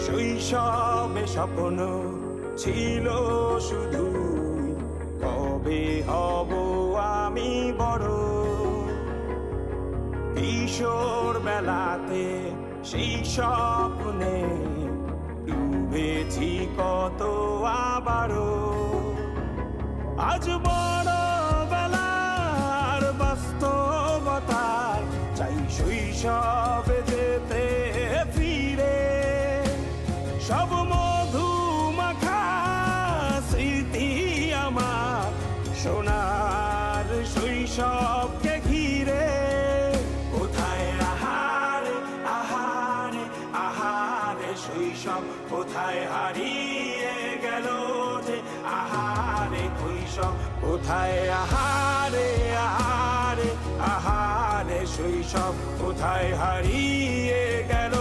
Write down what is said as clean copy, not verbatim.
শৈশবে স্বপ্ন ছিল শুধু, কবে হব আমি বড়। কিশোর বেলাতে সেই স্বপ্নে ডুবেছি কত আবারও। আজ বড় বেলার বাস্তবতায় চাই শৈশবে যেতে ফিরে। সব মধু মাখা স্মৃতি আমার সোনার শৈশবকে ঘিরে। কোথায় আহারে আহারে আহারে শৈশব, কোথায় হারিয়ে গেল যে আহারে শৈশব। কোথায় আহারে আহারে আহারে শৈশব, কোথায় হারিয়ে গেল